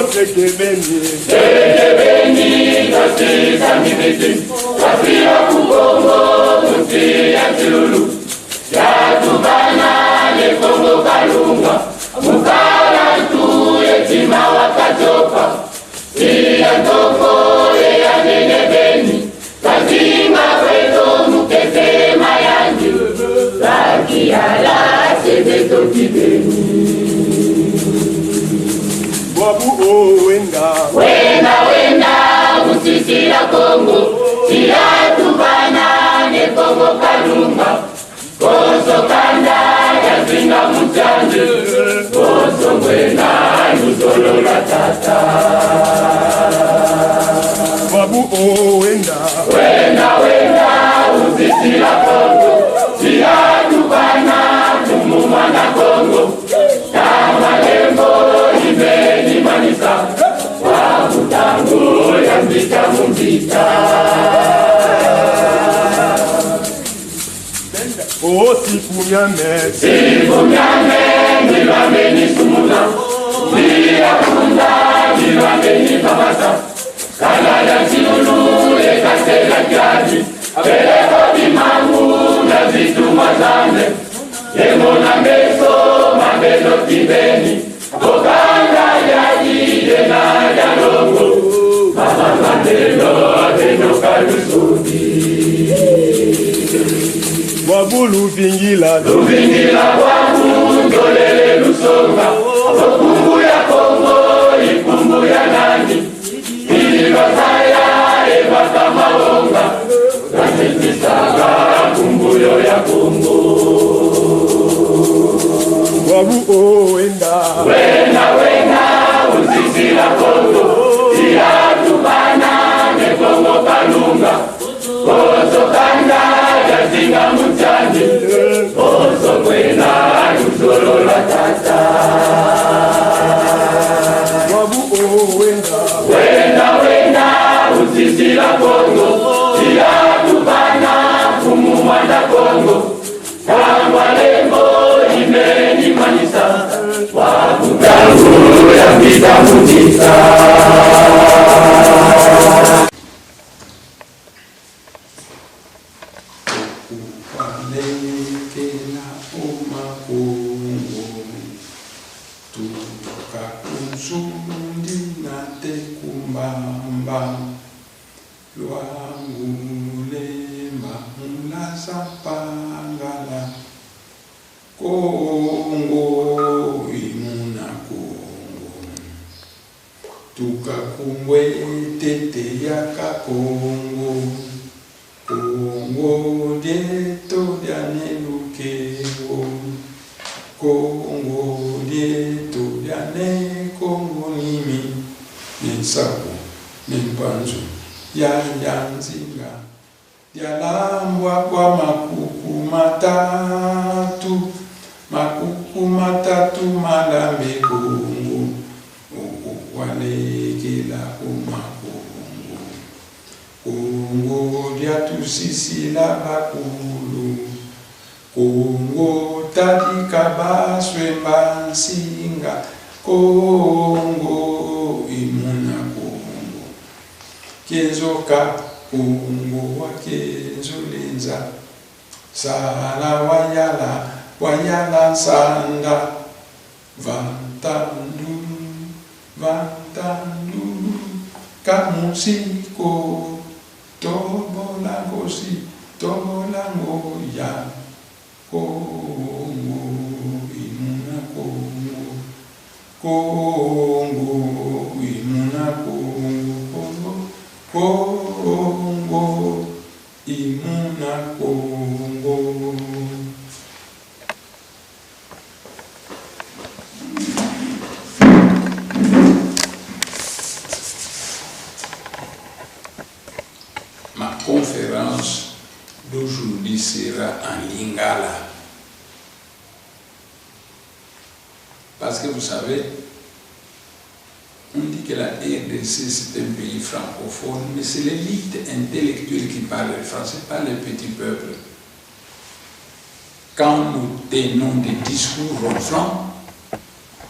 Tekebeni, Kasisa Mimiti, Kasira Kukongo, Mutia Chulu, Yatubana, Lekongo Kalunga, Mukala tu yetima wakatoka, Tia Toko, Ea Nenebeni, Kasima Kweto Mukete Mayanju, Kakiala, Sebeto Kibeni. Wabu wenda usisira Kongo Tia tubana ne Kongo Kalunga Koso kanda ya zinga mutanje Koso wena nusolo la tata Wabu wenda usisira Kongo Tia tubana tumumana Kongo Kama lembo imeni manisa Wabutangu ya mbita mumbita siku myame Nilame nisumuna Nia kunda Nilame nipamasa Kala ya chilulu Ekasela kiaji Peleko bimangu Na zitu mazane Yemona meso Mabelo kibeni Okanga yaji Yena yalongo Mama mandelo Adeno kalusudi Wabulu vingila wangu Ndolele lusonga Wakumbu ya Kongo Ikumbu ya nani Ilibasaya Ebaka maonga Kasitisaga Kumbuyo ya Kongo Wabu wenda Usisila Kongo Tia tubana Ne Kongo Kalunga Koso kanda Yazinga mutanje Koso kwena Nusolo la tata Wabu wenda Usisila Kongo Tia tubana Kumumanda Kongo Kangwa lembo imeni manisa Wabutangu ya mbita mutisa Kupalekela umakungu Tuka kunsundi na tekumbamba Luangu lemba mulasa pangala Kongo imuna Kongo Tukakumbwe tete yaka Kongo Kongo dieto diane lukeo Kongo dieto diane Kongo nimi Nisabu nimpanzu ya yanzinga Dialambwa kwa makuku matatu malambe Kongo Walekela umakongo Kongo diatusisila bakulu Kongo tadika baswe bansinga Kongo imuna Kongo Kenzoka Kongo wakenzo lenza Sala wayala sanda Vantandu Kamusiko Tobolango ya Kongo imuna Kongo imuna Kongo imuna Kongo Ma conférence d'aujourd'hui sera en lingala. Parce que vous savez, on dit que la RDC c'est un pays francophone, mais c'est l'élite intellectuelle qui parle le français, pas le petit peuple. Quand nous tenons des discours ronflants,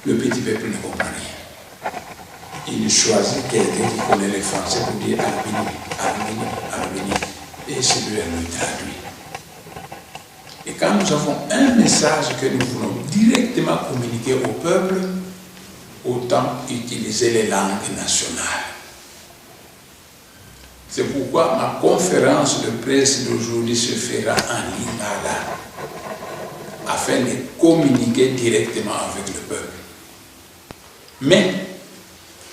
le petit peuple ne comprend rien. il choisit quelqu'un qui connaît le français pour dire Albini, et c'est lui qui le traduit. Et quand nous avons un message que nous voulons directement communiquer au peuple, autant utiliser les langues nationales. C'est pourquoi ma conférence de presse d'aujourd'hui se fera en lingala, afin de communiquer directement avec le peuple. Mais,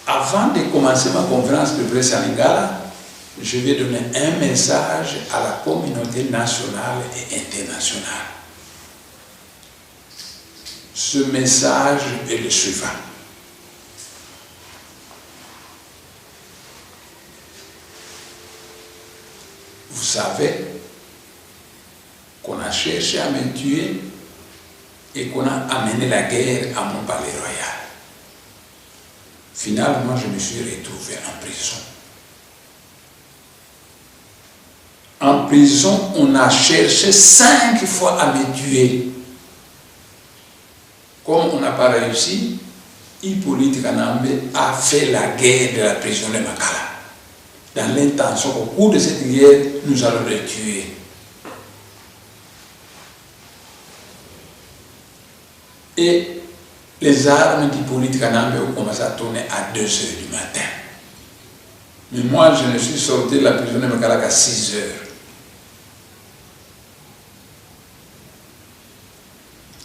avant de commencer ma conférence de presse en lingala, je vais donner un message à la communauté nationale et internationale. Ce message est le suivant. Vous savez qu'on a cherché à me tuer et qu'on a amené la guerre à mon palais royal. Finalement, je me suis retrouvé en prison. En prison, on a cherché 5 fois à me tuer. Comme on n'a pas réussi, Hippolyte Kanambe a fait la guerre de la prison de Makala. Dans l'intention qu'au cours de cette guerre, nous allons le tuer. Et les armes d'Hippolyte Kanambe ont commencé à tourner à 2 h du matin. Mais moi, je ne suis sorti de la prison de Makala qu'à 6 h.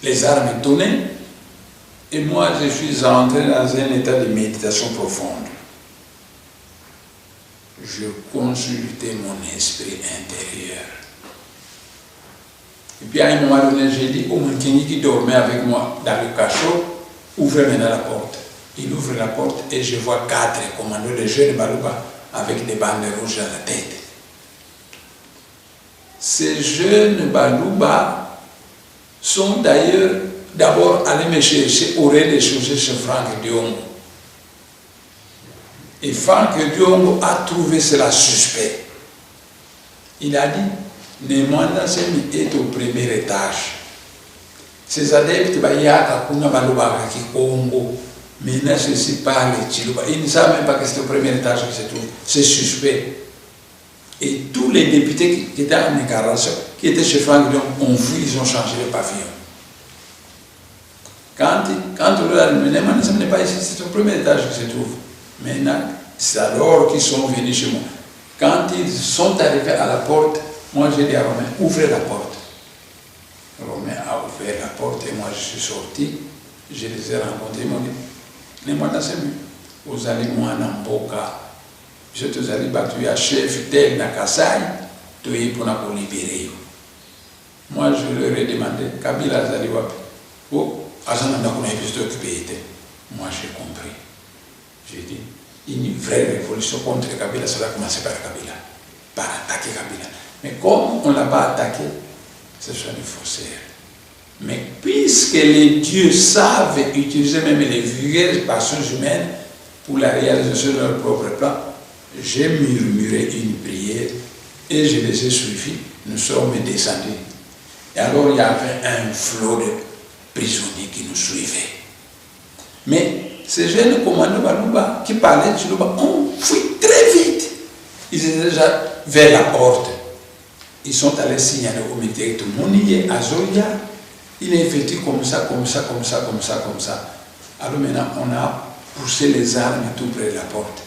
Les armes tournaient, et moi, je suis entré dans un état de méditation profonde. Je consultais mon esprit intérieur. Et puis à un moment donné, j'ai dit au Mounkini qui dormait avec moi dans le cachot, ouvrez maintenant la porte. Il ouvre la porte et je vois 4 commandos de jeunes Balouba avec des bandes rouges à la tête. Ces jeunes Balouba sont d'ailleurs d'abord allés me chercher au rez-de-chaussée chez Franck Diongo. Et Franck Diongo a trouvé cela suspect. Il a dit, Nemanda Semi est au premier étage. Ces adeptes, il y a qui Congo. Maintenant, je ne sais pas les Chiluba. Ils ne savent même pas que c'est au premier étage que se trouve. C'est suspect. Et tous les députés qui étaient en incarnation, qui étaient chez Franck Diongo, ont fui, ils ont changé de pavillon. Quand on leur a dit, Nemanda Semi n'est pas ici, c'est au premier étage que se trouve. Maintenant, c'est alors qu'ils sont venus chez moi. Quand ils sont arrivés à la porte, moi j'ai dit à Romain, ouvrez la porte. Romain a ouvert la porte et moi je suis sorti. Je les ai rencontrés, ils m'ont dit, Nemanda Semi, vous allez moi en Mboka. Je te allez battu à chef tel na Kasai, tu es pour nous libérer. Moi je leur ai demandé, Kabila Zali Wapi. Oh, Azananda qu'on a été occupé. Moi j'ai compris. J'ai dit, une vraie révolution contre Kabila, ça va commencer par Kabila, par attaquer Kabila. Mais comme on ne l'a pas attaqué, ce sont des faussaires. Mais puisque les dieux savent utiliser même les vulgaires passions humaines pour la réalisation de leur propre plan, j'ai murmuré une prière et je les ai suivis. Nous sommes descendus. Et alors il y avait un flot de prisonniers qui nous suivaient. Mais ces jeunes commandos Balouba qui parlaient de Chiluba ont fui très vite. Ils étaient déjà vers la porte. Ils sont allés signaler au militaire que tout le monde y est à Zoya. Il est vêtu comme ça. Alors maintenant, on a poussé les armes tout près de la porte.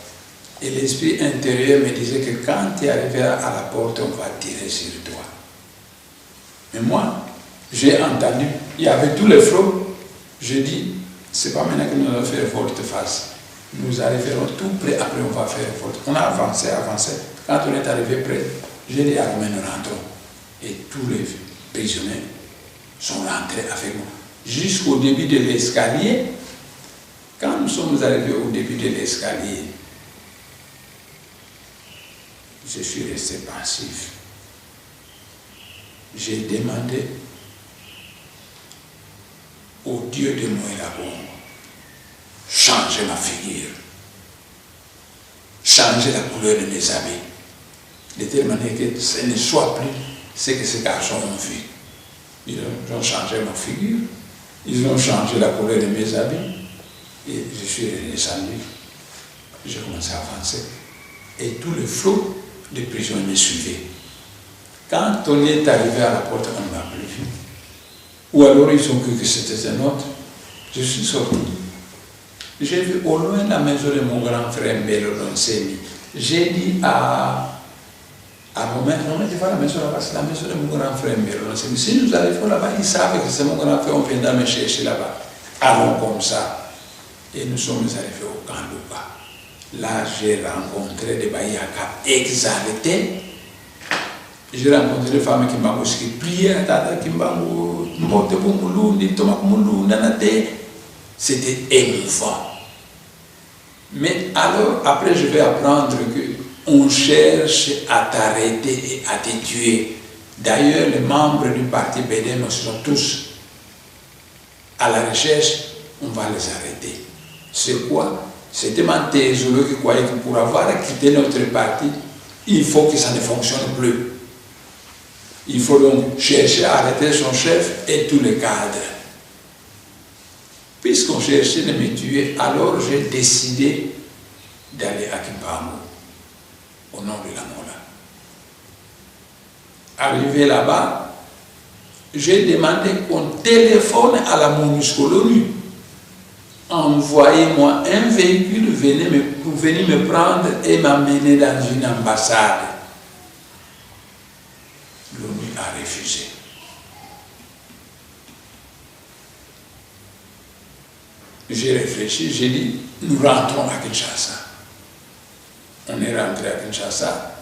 Et l'esprit intérieur me disait que quand tu arriveras à la porte, on va tirer sur toi. Mais moi, j'ai entendu, il y avait tous les flots. Je dis, c'est pas maintenant que nous allons faire volte-face. Nous arriverons tout près, après on va faire volte. On a avancé. Quand on est arrivé près, j'ai dit à Romain, nous rentrons. Et tous les prisonniers sont rentrés avec moi. Jusqu'au début de l'escalier, quand nous sommes arrivés au début de l'escalier, je suis resté passif. J'ai demandé au Dieu de Moïla Bongo, changer ma figure, changer la couleur de mes habits, de telle manière que ce ne soit plus ce que ces garçons ont vu. Ils ont changé ma figure, ils ont changé la couleur de mes habits, et je suis redescendu. j'ai commencé à avancer. Et tout le flot de prisonniers me suivait. Quand on est arrivé à la porte, on ne m'a plus vu. Ou alors ils ont cru que c'était un autre. Je suis sorti. J'ai vu au loin la maison de mon grand frère Mélodon Semi. J'ai dit à mon maître, on dit voilà la maison là-bas, c'est la maison de mon grand frère Mélodon Semi. Si nous arrivons là-bas, ils savent que c'est mon grand frère, on viendra me chercher là-bas. Allons comme ça. Et nous sommes arrivés au camp de bas. Là, j'ai rencontré des Bayaka exaltés. J'ai rencontré des femmes qui m'ont prié, qui m'ont monté pour Moulouni, Thomas Moulouni, c'était émouvant. Mais alors, après, je vais apprendre qu'on cherche à t'arrêter et à te tuer. D'ailleurs, les membres du parti BDM sont tous à la recherche, on va les arrêter. C'est quoi? C'était Mantézolo qui croyait que pour avoir quitté notre parti, il faut que ça ne fonctionne plus. Il faut donc chercher à arrêter son chef et tous les cadres. Puisqu'on cherchait de me tuer, alors j'ai décidé d'aller à Kimpamou, au nom de la Mola. Arrivé là-bas, j'ai demandé qu'on téléphone à la MONUSCO, l'ONU. Envoyez-moi un véhicule, venez me prendre et m'amener dans une ambassade. L'ONU a refusé. J'ai réfléchi, j'ai dit, nous rentrons à Kinshasa. On est rentré à Kinshasa.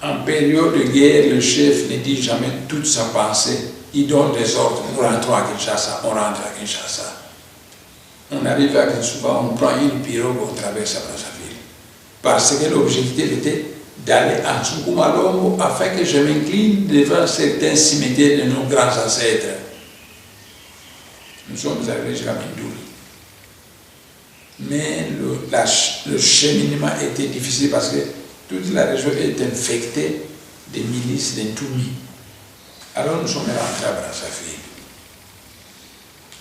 En période de guerre, le chef ne dit jamais toute sa pensée. Il donne des ordres. Nous rentrons à Kinshasa, on rentre à Kinshasa. On arrive à Kinshasa, on prend une pirogue, on traverse à Brazzaville. Parce que l'objectif était d'aller à Tsukumalombo afin que je m'incline devant certains cimetières de nos grands ancêtres. Nous sommes arrivés jusqu'à Mindouli. Mais le cheminement était difficile parce que toute la région est infectée des milices d'Intoumi. Alors nous sommes rentrés à Brazzaville.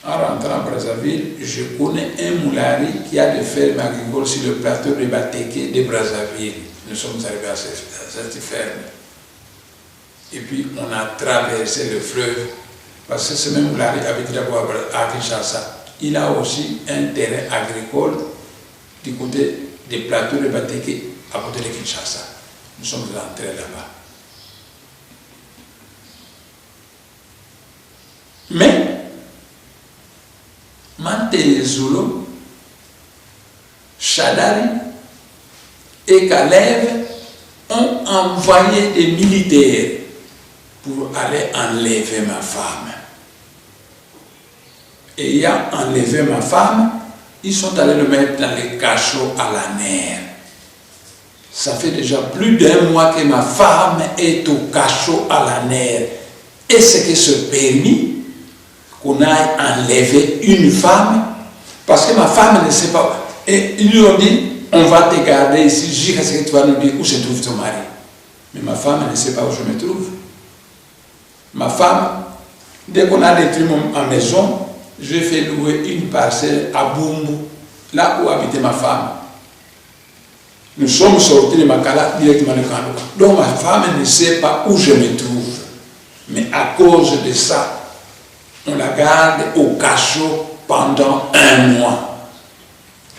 En rentrant à Brazzaville, je connais un moulari qui a des fermes agricoles sur le plateau de Bateke de Brazzaville. Nous sommes arrivés à cette ferme. Et puis on a traversé le fleuve parce que ce même moulari habite d'abord à Kinshasa. Il a aussi un terrain agricole du côté des plateaux de Bateke à côté de Kinshasa. Nous sommes rentrés là-bas. Mais Mantézolo, Shadari et Kalev ont envoyé des militaires pour aller enlever ma femme. Et ayant enlevé ma femme, ils sont allés le mettre dans les cachots à la mer. Ça fait déjà plus d'1 mois que ma femme est au cachot à la mer. Est-ce que ce permis qu'on aille enlever une femme? Parce que ma femme ne sait pas. Et ils lui ont dit, on va te garder ici jusqu'à ce que tu vas nous dire où se trouve ton mari. Mais ma femme ne sait pas où je me trouve. Ma femme, dès qu'on a détruit ma maison, j'ai fait louer une parcelle à Bumbu, là où habitait ma femme. Nous sommes sortis de Makala directement de Kandoka. Donc ma femme ne sait pas où je me trouve. Mais à cause de ça, on la garde au cachot pendant 1 mois.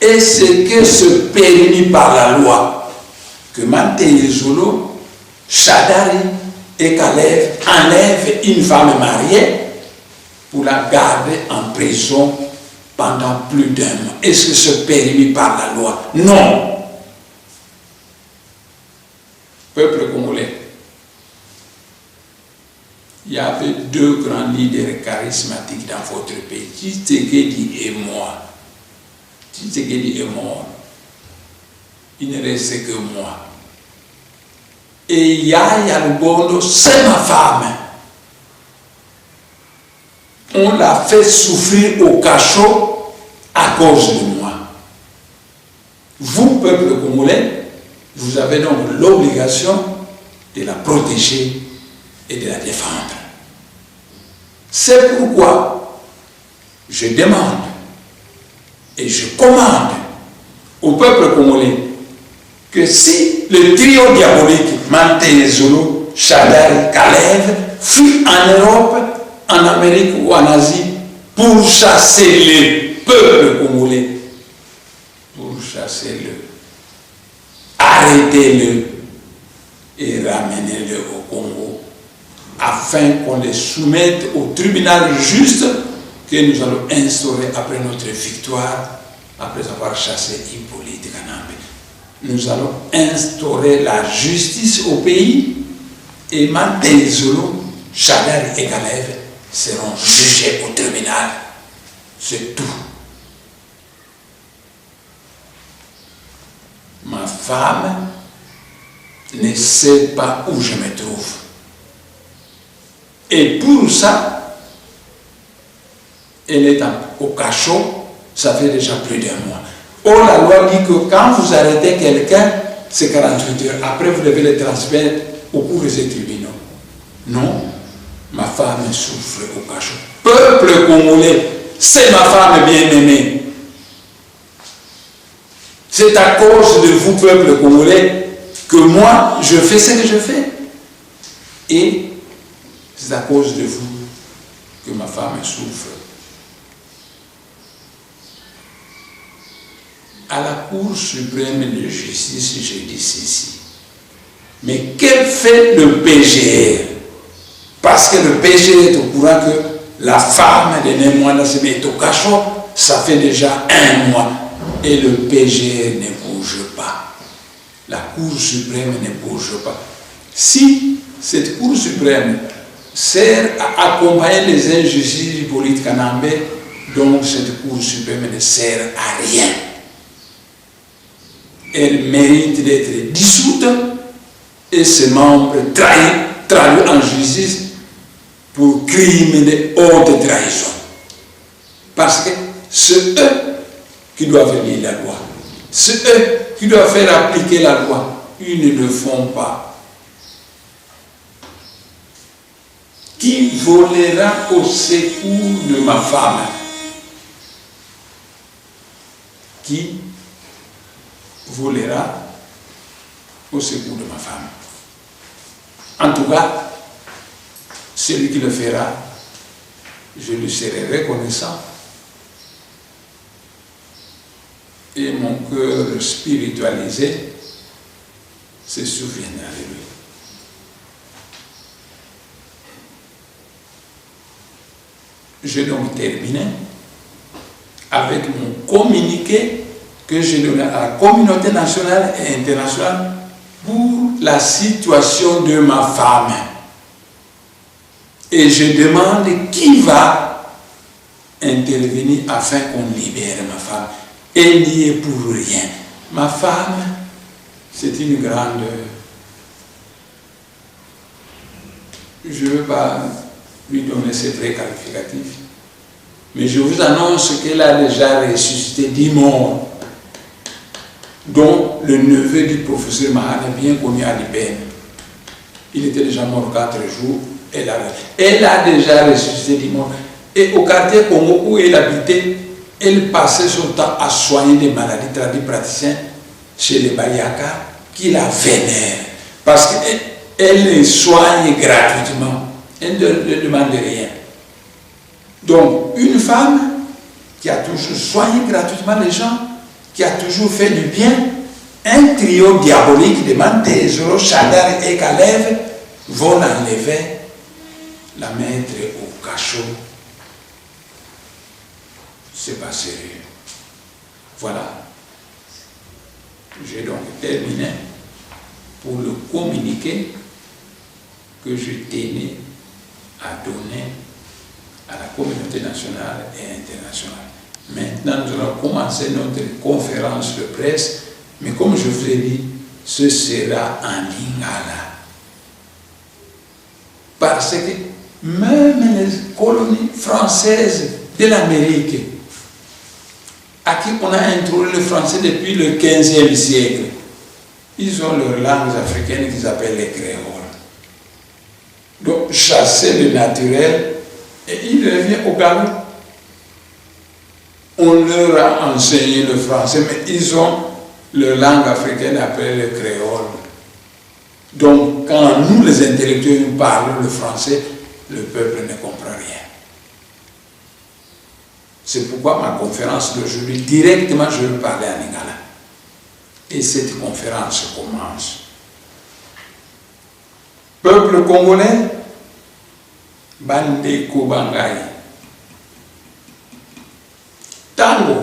Et c'est que ce permis par la loi que Mantézolo, Shadari et Kalev enlèvent une femme mariée pour la garder en prison pendant plus d'1 mois. Est-ce que ce permis par la loi? Non. Peuple congolais, il y avait 2 grands leaders charismatiques dans votre pays, Tshisekedi et moi. Tshisekedi est mort. Il ne restait que moi. Et Yaya Lubondo, c'est ma femme. On l'a fait souffrir au cachot à cause de moi. Vous, peuple congolais, vous avez donc l'obligation de la protéger et de la défendre. C'est pourquoi je demande et je commande au peuple congolais que si le trio diabolique, Manté, Zolo, Shadari, Kalev, fut en Europe, en Amérique ou en Asie pour chasser les peuples congolais, pour chasser-le, arrêtez-le et ramenez-le au Congo, afin qu'on les soumette au tribunal juste que nous allons instaurer après notre victoire, après avoir chassé Hippolyte Kanambe. Nous allons instaurer la justice au pays et Manté, Zolo, Shadari et Kalev seront jugés au tribunal. C'est tout. Ma femme ne sait pas où je me trouve. Et pour ça, elle est au cachot, ça fait déjà plus d'un mois. Or, la loi dit que quand vous arrêtez quelqu'un, c'est 48 heures. Après, vous devez le transmettre au cours des tribunaux. Non, ma femme souffre au cachot. Peuple congolais, c'est ma femme bien-aimée. C'est à cause de vous, peuple congolais, que moi, je fais ce que je fais. Et c'est à cause de vous que ma femme souffre. À la Cour suprême de justice, je dis ceci. Mais quel fait le PGR? Parce que le PGR est au courant que la femme de Némoana se met au cachot, ça fait déjà un mois. Et le PGR ne bouge pas. La Cour suprême ne bouge pas. Si cette Cour suprême sert à accompagner les injustices politiques Kanambe, donc cette Cour suprême ne sert à rien. Elle mérite d'être dissoute et ses membres traduits en justice pour crime de haute trahison. Parce que c'est eux qui doivent lire la loi. C'est eux qui doivent faire appliquer la loi. Ils ne le font pas. Qui volera au secours de ma femme? Qui volera au secours de ma femme? En tout cas, celui qui le fera, je lui serai reconnaissant. Et mon cœur spiritualisé se souviendra de lui. Je vais donc terminer avec mon communiqué que j'ai donné à la communauté nationale et internationale pour la situation de ma femme. Et je demande qui va intervenir afin qu'on libère ma femme. Elle n'y est pour rien. Ma femme, c'est une grande... Je ne veux pas lui donner ces traits qualificatifs, mais je vous annonce qu'elle a déjà ressuscité 10 morts, dont le neveu du professeur Mahane, bien connu à l'IPN. Il était déjà mort 4 jours. Elle a déjà ressuscité 10 morts. Et au quartier Congo où elle habitait, elle passait son temps à soigner des maladies tradipraticiens chez les Bayaka qui la vénèrent. Parce qu'elle les soigne gratuitement. Elle ne demande rien. Donc, une femme qui a toujours soigné gratuitement les gens, qui a toujours fait du bien, un trio diabolique de Manté, Zoro, Shadari et Kalev vont l'enlever, la mettre au cachot. C'est pas sérieux. Voilà. J'ai donc terminé pour le communiqué que je tenais à donner à la communauté nationale et internationale. Maintenant, nous allons commencer notre conférence de presse, mais comme je vous ai dit, ce sera en lingala. Parce que même les colonies françaises de l'Amérique, à qui on a introduit le français depuis le 15e siècle, ils ont leurs langues africaines qu'ils appellent les créoles. Donc, chasser le naturel, et il revient au galop. On leur a enseigné le français, mais ils ont leur langue africaine appelée le créole. Donc, quand nous, les intellectuels, nous parlons le français, le peuple ne comprend rien. C'est pourquoi ma conférence d'aujourd'hui, directement, je vais parler en lingala. Et cette conférence commence. Peuple congolais, Bande Kobangai. Tango,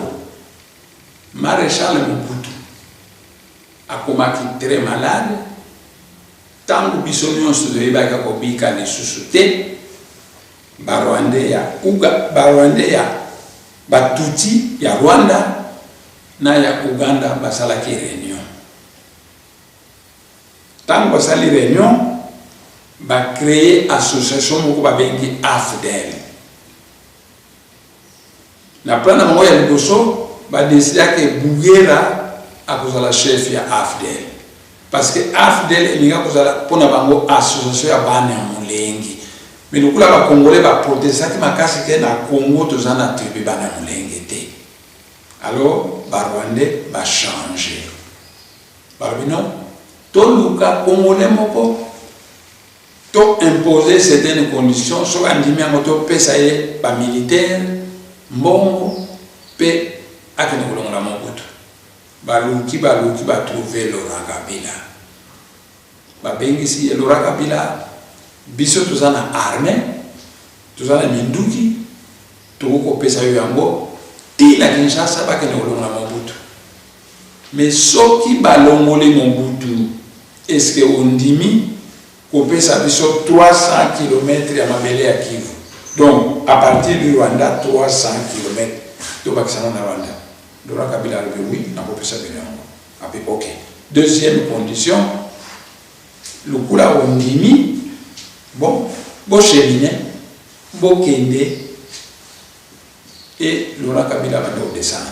Maréchal Mobutu, akomaki très malade. Tango bisonion se devait kobika les sous-soutés. Barwande ya Uga, Barwande ya Batuti ya Rwanda na ya Uganda basalaki réunion. Tango basali réunion, ba créer association moko babengi AFDEL. Na plan na mongo ya liboso ba décider que Bugera akozala chef ya AFDEL. Parce que AFDEL elinga kozala pona bango association ya bana ya mulengi. Mais le kula ba congolais ba protestant makasi ke na Congo tozana tribu bana mulengi te. Alors ba Rwandais ba changer. Ba bino to luka congolais moko to imposer certaines conditions so andimi yango to pesa ye ba militaire mbongo pe akene kolongola Mobutu. Baluki ba trouver Laurent Kabila. Ba bengisi Laurent Kabila biso tozana armée, tozana minduki, toko pesa yo yango ti la Kinshasa ba kene kolongola Mobutu. Mais soki balongole Mobutu, est-ce que ondimi ko pesa biso 300 km ya mabele ya Kivu. Donc à partir du Rwanda 300 km to bakisana na Rwanda. Laurent Kabila a dit oui, n'a pas pu ça venir. Ok. Deuxième condition, le coup là on dit bon, bon cheminer, bon kende, et Laurent Kabila va descendre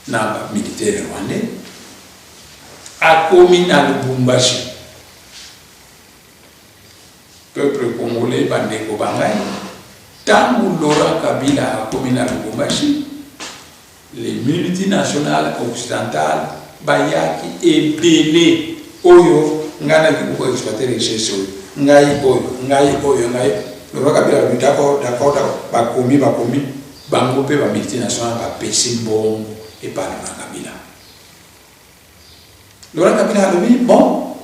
dans le militaire rwandais, à commis dans le Lubumbashi. Peuple congolais, Bandeko Bangai, tant que Laurent Kabila a commis dans le Lubumbashi, les multinationales occidentales bayaki ebele oyo ngana ki ko exploiter richesse oyo ngai ngai Laurent Kabila lui d'accord ba komi bango pe ba multinationales ba pesi mbongo et par Laurent Kabila. Laurent Kabila a dit bon,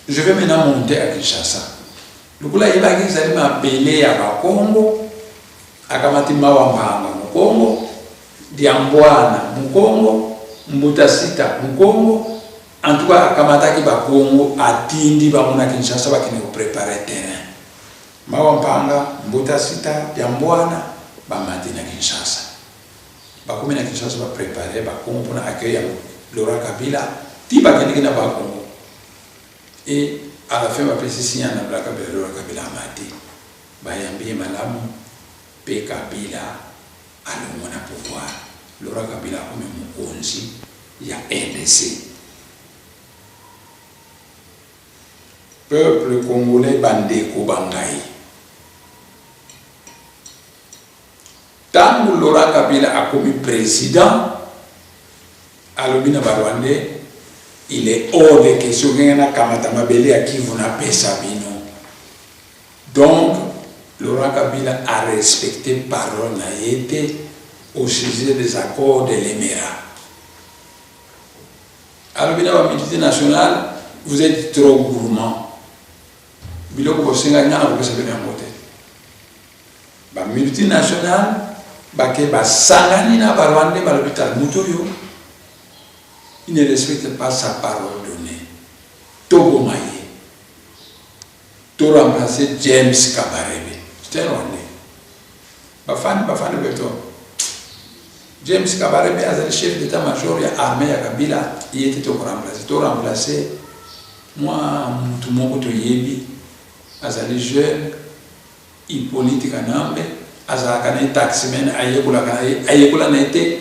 je vais maintenant monter à Kinshasa. Le kula ibaki zali ma belé ya ba Congo akamati mawambanga mu Congo Diambwana Mukongo, Mbutasita Mukongo, en tout cas, Kamataki Bakongo, Atindi Bamona Kinshasa, qui nous prépare le terrain. Mawampanga, Mbutasita, Diambwana, Bamatina Kinshasa. Bakomina Kinshasa va préparer Bakongo pour accueillir Laurent Kabila, Tiba Kenikina Bakongo. Et à la fin, ma précision, Laurent Kabila Mati, Bayambi Malamu, P. Kabila. Alors on a pouvoir Laurent Kabila comme Mokonzi, il y a RDC. Peuple congolais Bandeko Bangai. Tant que Laurent Kabila a commis président, alors il est hors de question qu'il y a Kamatama Belé à qui vous n'avez pas Sabino. Donc, Laurent Kabila a respecté parole naïté au sujet des accords de l'Émirat. Alors, la milité nationale, vous êtes trop gourmand. Biloko bosenga ngana ko pesa bena mote. Ba milité nationale, ba ke ba sangani na ba Rwandais ba l'hôpital Mutoyo. Il ne respecte pas sa parole donnée. Togo Maye. To remplacer James Kabarebe. C'est un Rwandais. Bafani Beto. James Kabarebe, le chef d'état-major de l'armée de Kabila, il était au remplacé. Tout remplacé, moi, tout le monde yebi, les jeunes, ils politiques en ambe, les taximen, ayekula n'était,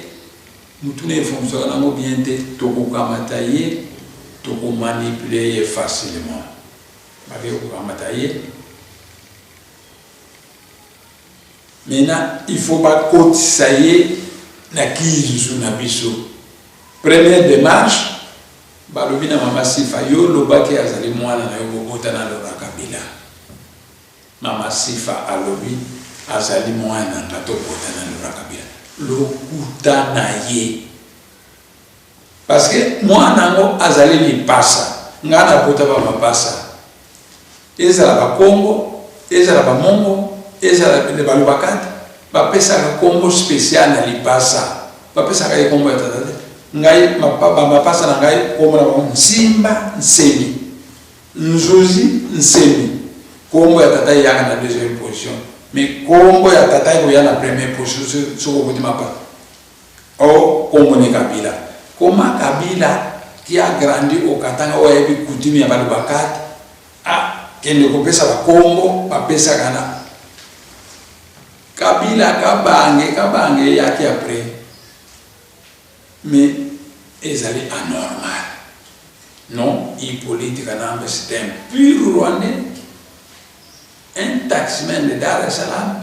nous tous les fonctionnaires bien tout kamataye, tout manipuler facilement. Maintenant, il ne faut pas cotiser na kizu na biso. Première démarche, balobina mama Sifa yo lobaki azali mwana na yo bobota na Laurent Kabila. Mama Sifa alobi azali mwana na tobota na Laurent Kabila. Lokuta na ye. Parce que mwana ngo azali lipasa. Ngana bota ba mapasa. Ezala ba Congo, ezala ba Mongo, ezala ba Lubakati, ba pesa ka Congo spécial na lipasa. Ba pesa ka Congo ya tata. Ngai mapasa na ngai kombo na Nsimba Nsemi. Nzuzi Nsemi. Kombo ya tata yaka na deuxième position. Mais kombo ya tata ko ya na première position soko kuti mapa. O kombo ne Kabila. Koma Kabila qui a grandi au Katanga o yebi kutimi ya Balubakati. Ah, kende ko pesa ba kombo, ba pesa kana. Kabila kabange yaki après. Mais ils allaient anormal. Non, Hippolyte Kanambe, c'était un pur Rwandais, un taximan de Dar es Salaam.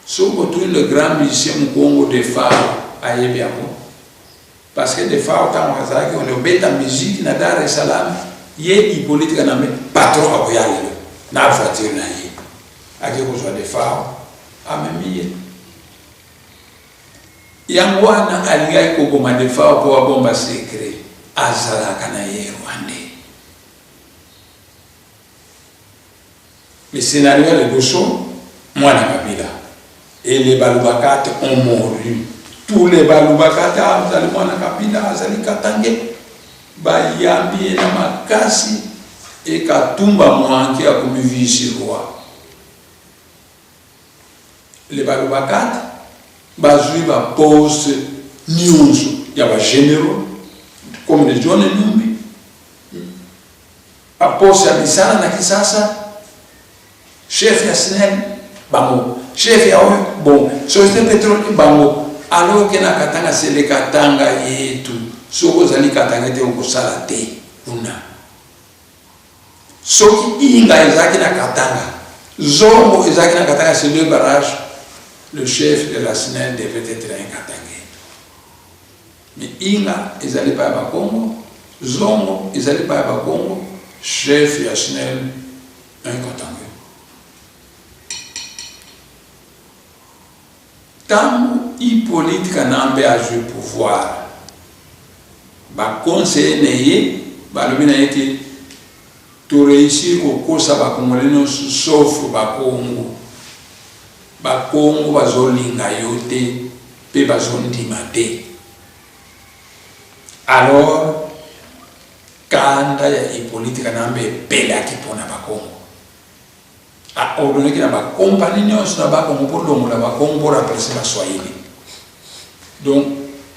Sauf que le grand musicien du Congo de Fao à Yebiamo. Parce que de Fao, quand on est au bêta musique dans Dar es Salaam, il y a Hippolyte Kanambe, patron à Boyale, dans la voiture. À qui vous soit de Fao, à Memie. Yangwana alingai kogoma de Fao pour bomba secret azala kana ye Rwandais. Le scénario est le Bosso, moi na Kabila. Et les Balubakati ont mouru. Tous les Balubakati azali mwana Kabila azali Katange bayambi na makasi et Katumba mwanki ya kumivisi roi. Les Balubakati bazui ba poste nyonso ya ba généraux comme les John Numbi ba poste ya misala na Kisasa chef ya SNEL bango chef ya bon société pétrolière bango alors que na Katanga c'est le Katanga yetu soko zali Katanga te okosala te kuna soki inga ezaki na Katanga zongo ezaki na Katanga c'est le barrage. Le chef de la SNEL devait être un Katangé. Mais Inga, ils n'allaient pas à Congo. Zongo, ils n'allaient pas à Congo. Chef de la SNEL, un Katangé. Tant Hippolyte Kanambe a joué pouvoir, ba conseiller ba le bina été tout réussir au kosa ba Congolais sauf ba Congo. Ba Congo bazolinga yote pe bazondima te. Alors kanda ya Hippolyte Kanambe pelaki pona ba Congo a ordonné que na ba compagnie nyonso na ba Congo pour longola ba Congo pour remplacer ba Swahili. Donc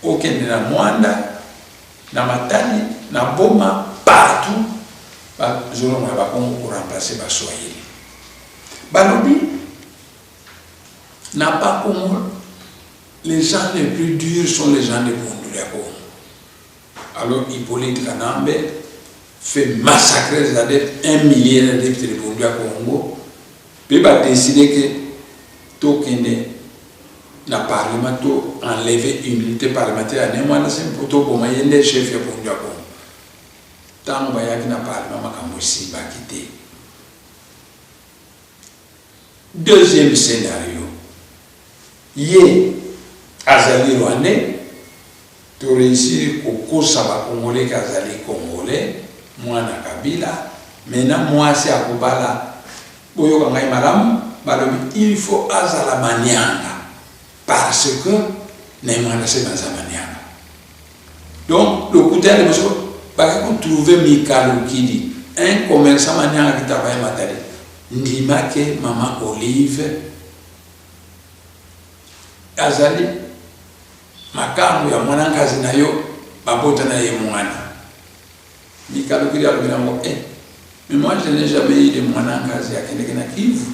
okende na Mwanda na Matani na Boma partout ba zolongola ba Congo pour remplacer ba Swahili. Balobi n'a pas Congo. Les gens les plus durs sont les gens de Bundula Congo. Alors Hippolyte Kanambe fait massacrer les adeptes, 1 million d'adeptes de Bundula Congo. Puis il a décidé que Tokende na parlement enlever l'unité parlementaire. Néanmoins, c'est pour tout bon, il y a des chefs de Bundula Congo. Tant qu'il y a un parlement, il va quitter. Deuxième scénario. Yé azali Rwandais to réussir kokosa ba Congolais kazali Congolais mwana Kabila maintenant moi c'est akobala boyo ngai malamu balobi il faut azala manianga parce que nemana c'est dans manianga. Donc le côté de monsieur ba ko trouver Mikalo Kidi un commerçant manianga qui travaille matali ndimake mama Olive azali makambo ya mwanangazi nayo babota na ye mwana Mikalo Kidi alobina ngo mais moi je n'ai jamais eu de mwanangazi akendeke na Kivu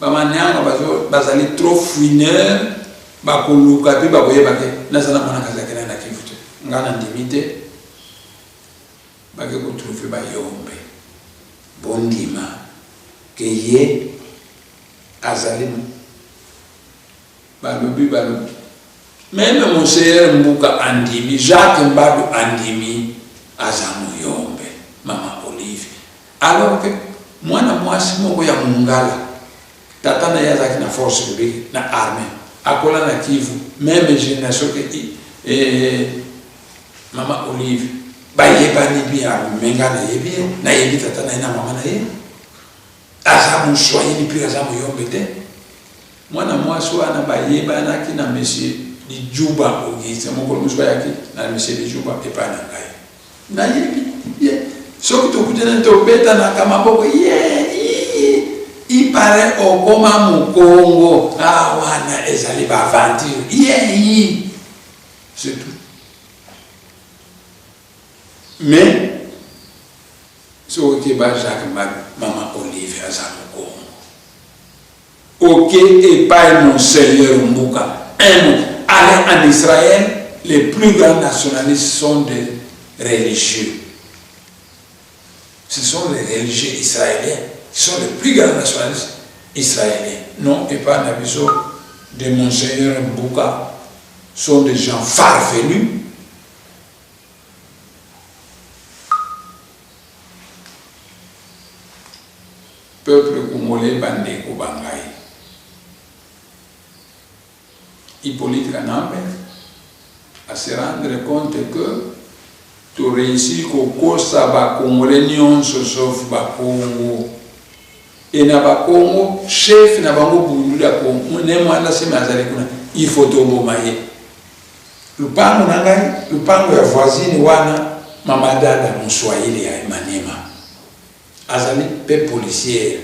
bamanyanga bazali trop fouineur bakoluka pe bakoyeba ke nazala mwanangazi akendeke na Kivu te ngana ndimite bake ko trouver bayombe bondima ke ye azali balobi même mon sœur Mbuka andimi Jacques Mbadu andimi azamu yombe mama Olive. Alors que mwana mwasi moko ya mungala tata na yazaki na force publique na armée akola na Kivu même génération que mama Olive bayebani bien menga na yebi na yebi tata na ina mama na ye azamu soyini puis azamu yombe te mwana mwasi wana bayebana kina monsieur Dijuba ogise moko muswa yaki na monsieur Dijuba epana ngai na yebi soki tokutana tobeta na kamaboko il paraît au koma mukongo wana ezali ba aventure c'est tout. Mais ce qui est Jacques maman Olive azamu kongo ok et pas Monseigneur Mouka aller en Israël les plus grands nationalistes sont des religieux. Ce sont les religieux israéliens qui sont les plus grands nationalistes israéliens. Non, et pas Nabiso de Monseigneur Mbouka sont des gens farfelus. Peuple congolais bandeko bangai. Hippolyte Kanambe à se rendre compte que tu réussis qu'au ça va congolais nyonso sauf ba Congo et na ba Congo chef na bango bundula Congo ne mwanda se mazali kuna il faut tombo maye lupango nangai lupango ya voisine wana mama dada mswahili ya Manema azali pe policier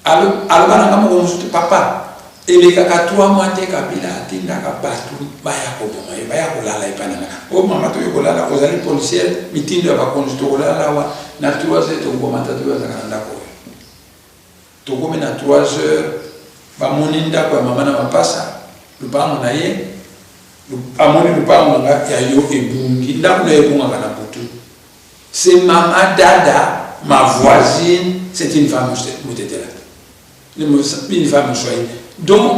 alors bana kama ko papa ele kakatua mwate kabila atinda kabatu baya ko bomaye baya ko lala ipana o mama to yo lala ozali policier mitindo ba konju to lala wa na 3 heures to ngoma tatu za kanda ko to ngome na 3 heures ba moninda kwa mama na mapasa lupango na ye amoni lupango nga ya yo ebungi ndaku na ebunga kana butu c'est mama dada ma voisine c'est une femme mutetela une femme choisie. Donc,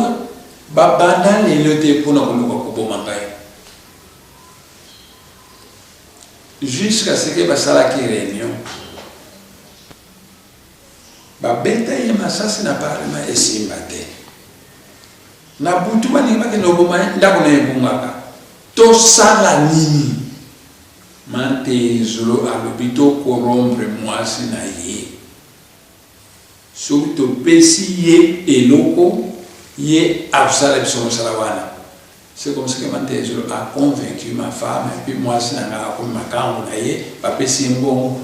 babanda les pour jusqu'à ce que basala qui réunion babeta ye masasi na parlement esimba te na butu bani baki no boma ndako na ebungaka to sala nini mante zolo alobito corrompre mwasi na ye surtout pesi ye eloko ye absala biso salawana. C'est comme ça que Mantezolo a convaincu ma femme et puis moi c'est nanga comme ma cambre na ye pesi mbongo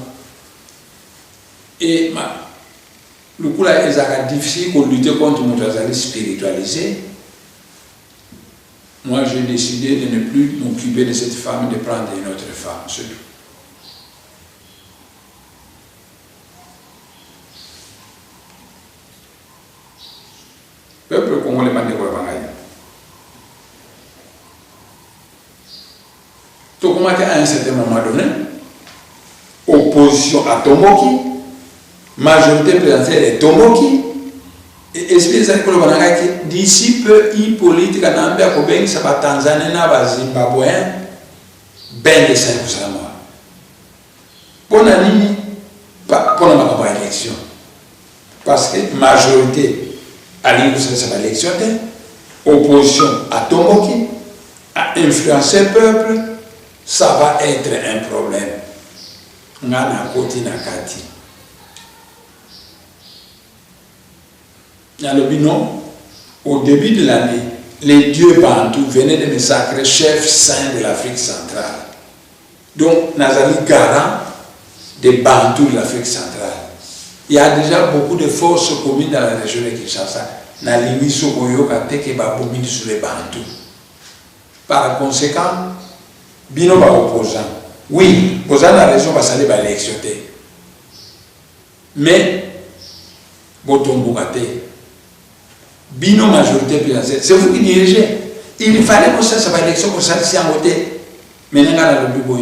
et le coup là est difficile pour lutter contre mon azali spiritualisé. Moi j'ai décidé de ne plus m'occuper de cette femme, de prendre une autre femme, c'est tout. Peuple congolais m'a dit quoi bangaï. Tout comme à un certain moment donné, opposition à Tomboki, majorité présidentielle est Tomboki, et espèce de d'ici peu, Hippolyte Kanambe a combien ça va Tanzanie, na Zimbabwe, ben de 5% moi. Pour l'année, pour la élection, parce que majorité à l'élection, opposition à Tomboki, à influencer le peuple, ça va être un problème. Ngana koti na kati. Non, au début de l'année, les dieux bantous venaient de me sacrer chef saint de l'Afrique centrale. Donc, Nazali garant des bantous de l'Afrique centrale. Il y a déjà beaucoup de forces communes dans la région de Kinshasa. Nalimi Sokoyoka teke babomini sur les bantous. Par conséquent, bino ba opposant. Oui, vous avez la raison, vous allez à l'élection. Mais, bino majorité présidentielle, c'est vous qui dirigez. Il fallait que ça va l'élection pour ça si en voté. Maintenant, on a le bureau.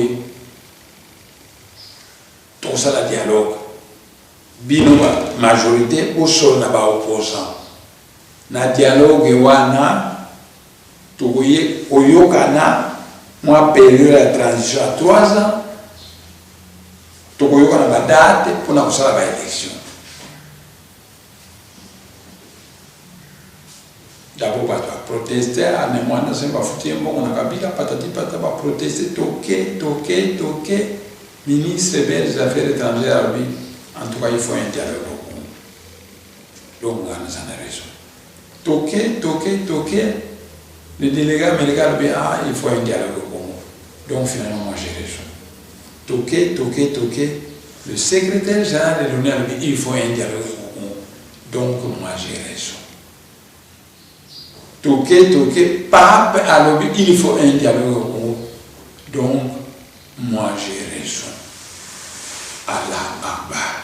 Tout ça, le dialogue. Bino majorité ou son opposant. Na dialogue wana, tout voyez, oyokana. Moi, période de la transition à 3 ans, date pour la élection. D'abord, pas protester, à moi, on a foutu un bon, on a kabila, patati, patata, va protester, toquer. Ministre belge des Affaires étrangères, lui, en tout cas, il faut un dialogue. Donc, on a raison. Toquer. Le délégat américain dit, ah, il faut un dialogue au Congo. Donc, finalement, moi, j'ai raison. Toquer. Le secrétaire général de l'ONU a dit, il faut un dialogue au Congo. Donc, moi, j'ai raison. Toquer, pape a dit, il faut un dialogue au Congo. Donc, moi, j'ai raison. Allah Akbar.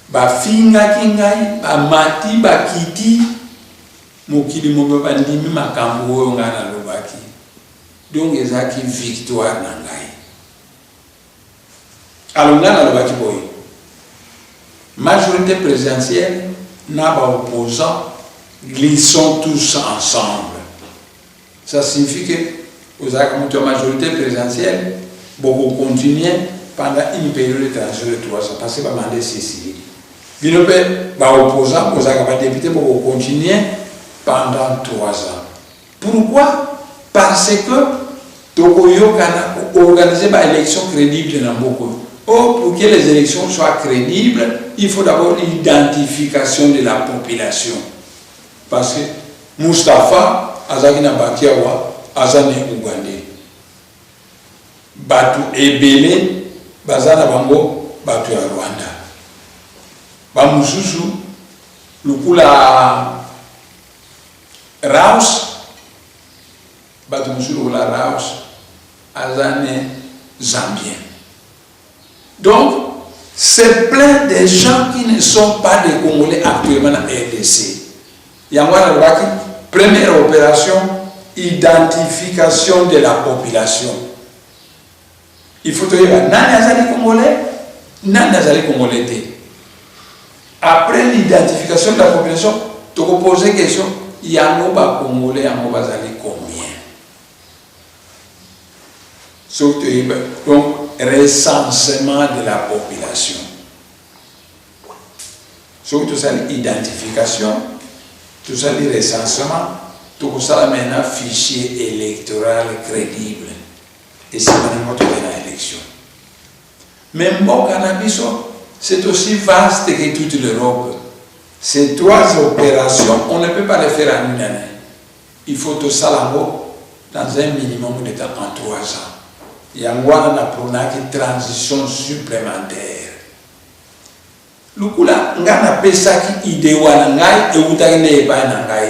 Bafinga kingai, bamati, bakiti, mokili mobe bandimi makambo oyo ngana lobaki. Donc ezaki victoire na ngai. Alors ngana lobaki boy. Majorité présidentielle na ba opposants glissons tous ensemble. Ça signifie que vous avez une majorité présidentielle, vous continuez pendant une période de transition de 3 ans, parce que vous avez demandé ceci. Vous avez opposant, vous avez député, vous continuez pendant 3 ans. Pourquoi? Parce que Tokoyo a organisé une élection crédible dans beaucoup. Pour que les élections soient crédibles, il faut d'abord l'identification de la population. Parce que Mustapha, Azakina Bakiawa, Azane Ougandais. Batu Ebele, Bazana Bango, Batu ya Rwanda. Bamususu, Lukula Raus, Batu Mususu Lukula Raus, Azane Zambien. Donc, c'est plein de gens qui ne sont pas des Congolais actuellement dans la RDC. Yangwana Lubaki, première opération, identification de la population. Il faut dire, Nani Azali Congolais, Nani Azali Congolais. Après l'identification de la population, tu peux poser la question, Yangoba Congolais, Yangoba Azali combien? Donc, recensement de la population. Surtout ça, l'identification, tout ça, le recensement, tout ça, maintenant, fichier électoral crédible. Et c'est maintenant notre élection. Mais bon, cannabis, c'est aussi vaste que toute l'Europe. Ces 3 opérations, on ne peut pas les faire en une année. Il faut tout ça là-bas dans un minimum de temps en 3 ans. Il y a une transition supplémentaire. Lukula, ngana pesaki idewa ngai e utagine ba ngai.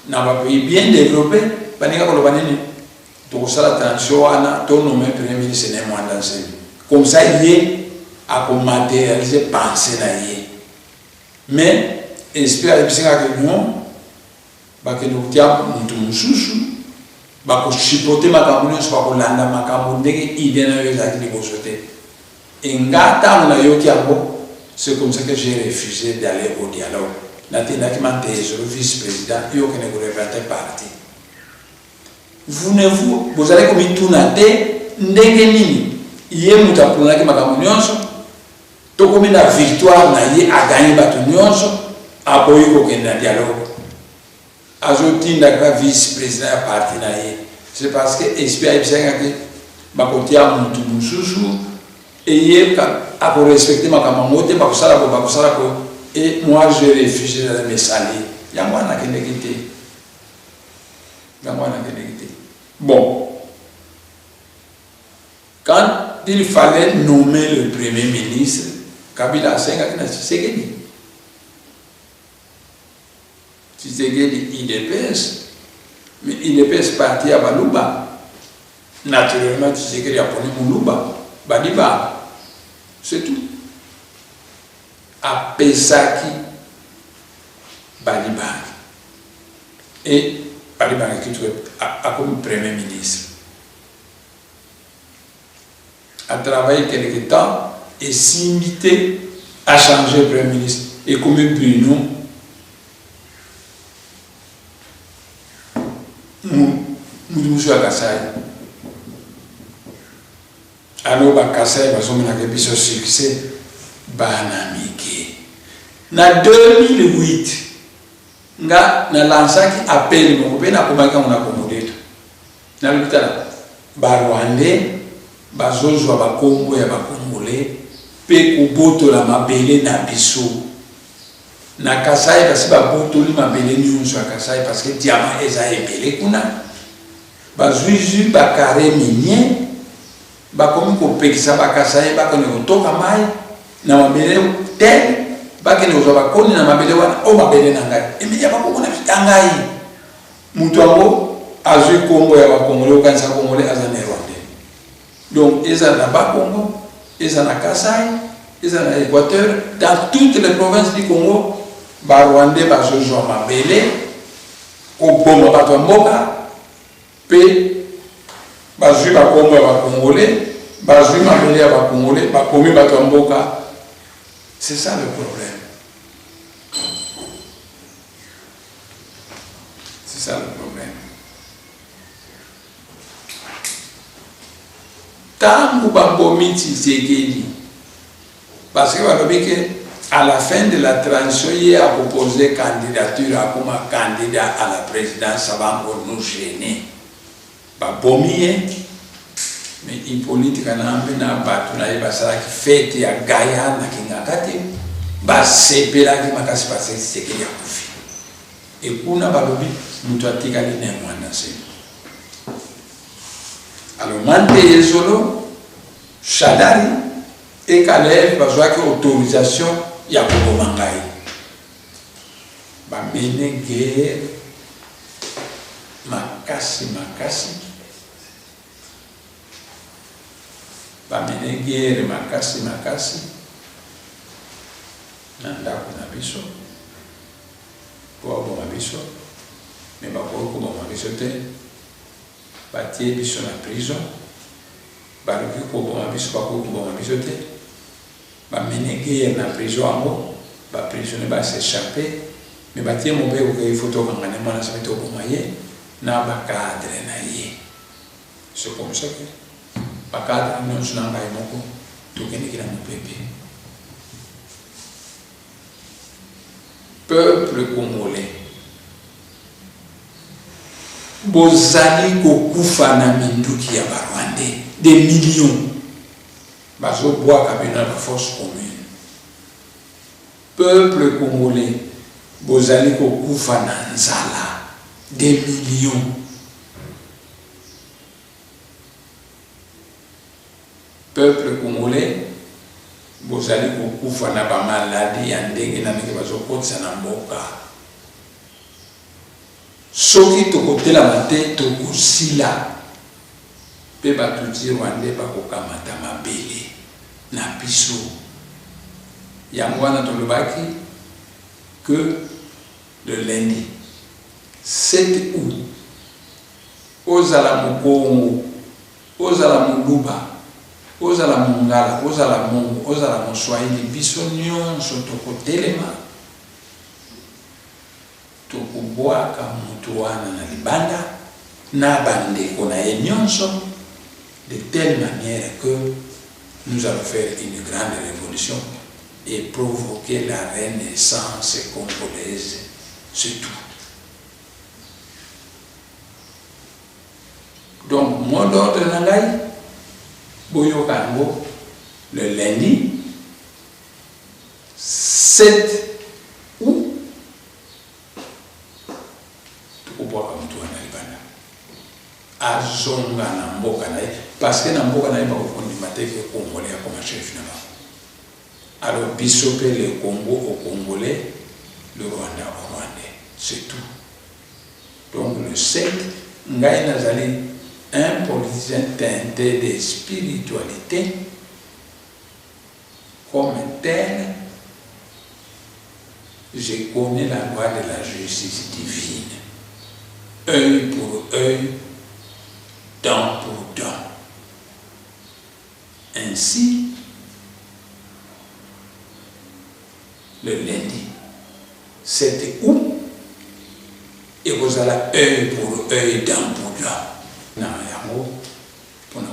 Na ba pays bien développé, baninga ko banini. To sala transition ana to nommer premier ministre ne moi dans ce. Comme ça il est à matérialiser penser na yé. Mais espère bisinga que non ba que nous tia mutu mususu ba ko chipoter makambo nyonso ba ko landa makambo ndenge idée na yo ezaki liboso te. Engata na yo kiango. C'est comme ça que j'ai refusé d'aller au dialogue. Le vice-président, il n'y a aucun représentant parti. Vous allez comme tout naté, n'engeni, il y a muta pour la makamonyonso, to comme la victoire na yé a gagné batonyonso, a boy aucun dialogue. Ajouti n'a vice-président parti na yé. C'est parce que espère que bakotia mutu mususu et à respecter ma camarade, et moi je refuse de me salir. Il y a moi qui n'ai quitté. Bon, quand il fallait nommer le premier ministre, Kabila Senga Tshisekedi. Tshisekedi IDPS, mais IDPS parti à Baluba. Naturellement, Tshisekedi a pris Moulouba, Badiba. C'est tout. À Pesaki, Balibang. Et Balibang qui a comme premier ministre. A travaillé quelque temps et s'imiter à changer le premier ministre. Et comme Bruno, Moudoussou Akassai. alors bakasa bazomona ke biso succès bana mike na 2008 nga na lansaki appel moko pe na komaka mona komodeto na lutala ba Rwandais bazozwa bakongo ya bakongole pe kubotola mabele na biso na Kasai basi babotoli mabele nyonso ya Kasai parce que diamant eza ebele kuna bazwizwi bakare minier bakomi kopekisa bakasai bakone kotoka mai na mabele tel bakene kozwa bakoni na mabele wana o mabele na ngai emedia bakoko na ngai mutu yango azwi kombo ya bakongole okanisa kongole aza na Rwandais donc eza na bakongo eza na Kasai eza na Équateur dans toutes les provinces du Congo ba Rwandais bazozwa mabele koboma bato ya mboka pe bazwi bakombo ya bakongole bazwi mabele ya bakongole bakomi bato ya mboka. C'est ça le problème. C'est ça le problème. Tangu babomi Tshisekedi parce que balobi ke à la fin de la transition il a proposé candidature comme candidat à la présidence, ça va encore nous gêner. Babomi mais il politique na mbena batu na yebasala ki fête ya Gaïa na kingakati ba sepela ki makasi parce que c'est qu'il y a kufi et kuna balobi mutu atikali na mwana se alors mante ezolo Shadari et Kalev bazwa ki autorisation ya koboma ngai ba mene guerre makasi bamene guerre makasi na ndako na biso po aboma biso me bakoki koboma biso te batie biso na prison baluki koboma biso bakoki koboma biso te bamene guerre na prison yango baprisonnier baséchappe me batie mobeko ke il faut tokangane mwana sabi toboma ye na bacadre na ye. C'est comme ça que bakadre nyonso na ngai moko tokendeki na mopepe. Peuple congolais bozali kokufa na minduki ya Barwandais des millions bazobwaka bino na force commune. Peuple congolais bozali kokufa na nzala des millions. Peuple congolais bozali kokufa na ba maladie ya ndenge na ndenge bazokotisa na mboka. Soki tokotelama te tokosila pe batuti Rwandais bakokamata mabele na biso. Yango wana tolobaki que le lundi 7 août ozala mokongo ozala moluba ozala mongala ozala mongo ozala moswahili biso nyonso tokotelema tokobwaka mutu wana na libanda na bandeko na ye nyonso de telle manière que nous allons faire une grande révolution et provoquer la renaissance congolaise, c'est tout. Donc, mot d'ordre na ngai boyokango le lundi 7 août tukobwaka mutu wana libanda azonga na mboka na ye parce que na mboka na ye bakokondima te ke congolais akoma chef na bango. Alors biso pe le Congo au Congolais, le Rwanda au Rwandais, c'est tout. Donc le 7 ngai nazali un politicien teinté de spiritualité comme tel. Je connais la loi de la justice divine. Œil pour œil, dent pour dent. Ainsi, le lundi 7 août, et vous allez œil pour œil, dent pour dent. Non, il y a un mot pour nous.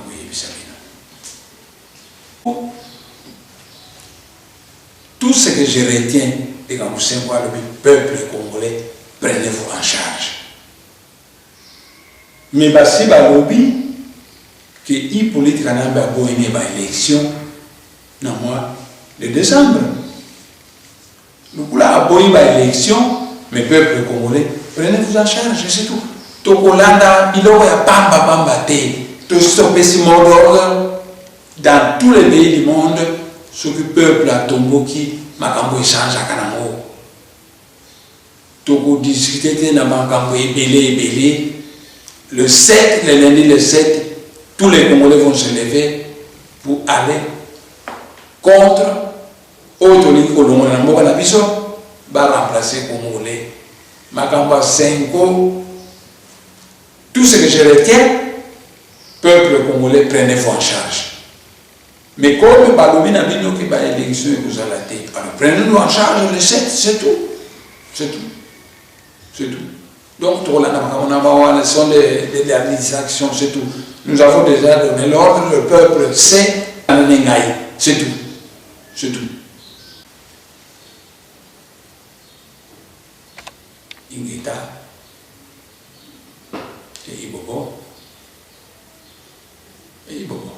Tout ce que je retiens de Gamoussen, le peuple congolais, prenez-vous en charge. Mais si le lobby, que la politique a une élection, le décembre. Nous avons une élection, mais le peuple congolais, prenez-vous en charge, c'est tout. Tokolanda, il y a pamba tout stopper ce mot dans tous les pays du monde, ce que le peuple a tombé qui makambo échange à Kanamo. Toko discuter dans makambo belé. Le 7, le lundi le 7, tous les Congolais vont se lever pour aller contre autorité Colombo la biso va remplacer Congolais. Makamba 5 tout ce que je retiens, peuple congolais, prenez-vous en charge. Mais comme Balobi n'a pas dit que l'élection est vous allez prenez-nous en charge le 7, c'est tout. C'est tout. C'est tout. Donc, on a leçon de l'administration, c'est tout. Nous avons déjà donné l'ordre, le peuple sait, c'est tout. C'est tout. Ingeta, et Ibobo.